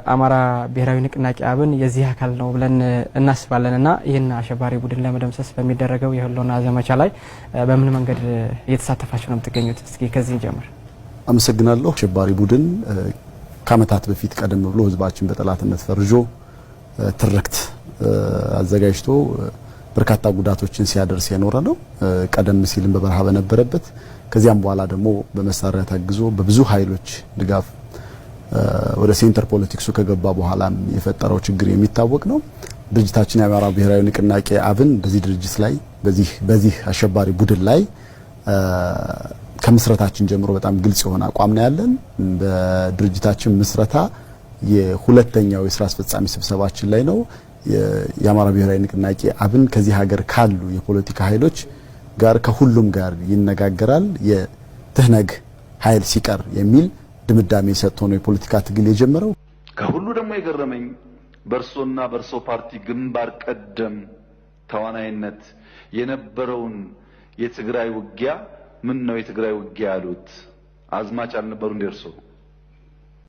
አማራ ብሔራዊ ንቅናቄ አብን የዚህ አካል ነው ብለን እናስባለንና ይሄን አሸባሪ ቡድን ለመደምሰስ በሚደረገው የህልውና ዘመቻ ላይ በምን መንገድ እየተሳተፋችሁ ነው የምትገኙት? እስኪ ከዚህ ጀምር። አመሰግናለሁ። አሸባሪ ቡድን ከዓመታት በፊት ቀደም ብሎ ህዝባችን በጠላትነት ፈርጆ ትርክት አዘጋጅቶ በርካታ ጉዳቶችን ሲያደርስ የኖረ ነው። ቀደም ሲልም በበረሃ በነበረበት ከዚያም በኋላ ደግሞ በመሳሪያ ታግዞ በብዙ ኃይሎች ድጋፍ ወደ ሴንተር ፖለቲክሱ ከገባ በኋላም የፈጠረው ችግር የሚታወቅ ነው። ድርጅታችን የአማራ ብሔራዊ ንቅናቄ አብን በዚህ ድርጅት ላይ በዚህ አሸባሪ ቡድን ላይ ከምስረታችን ጀምሮ በጣም ግልጽ የሆነ አቋም ነው ያለን። በድርጅታችን ምስረታ የሁለተኛው የሥራ አስፈጻሚ ስብሰባችን ላይ ነው የአማራ ብሔራዊ ንቅናቄ አብን ከዚህ ሀገር ካሉ የፖለቲካ ኃይሎች ጋር ከሁሉም ጋር ይነጋገራል የትህነግ ኃይል ሲቀር የሚል ድምዳሜ ሰጥቶ ነው የፖለቲካ ትግል የጀመረው። ከሁሉ ደግሞ የገረመኝ በርሶና በርሶ ፓርቲ ግንባር ቀደም ተዋናይነት የነበረውን የትግራይ ውጊያ ምን ነው የትግራይ ውጊያ ያሉት አዝማች አልነበሩ እንደርሶ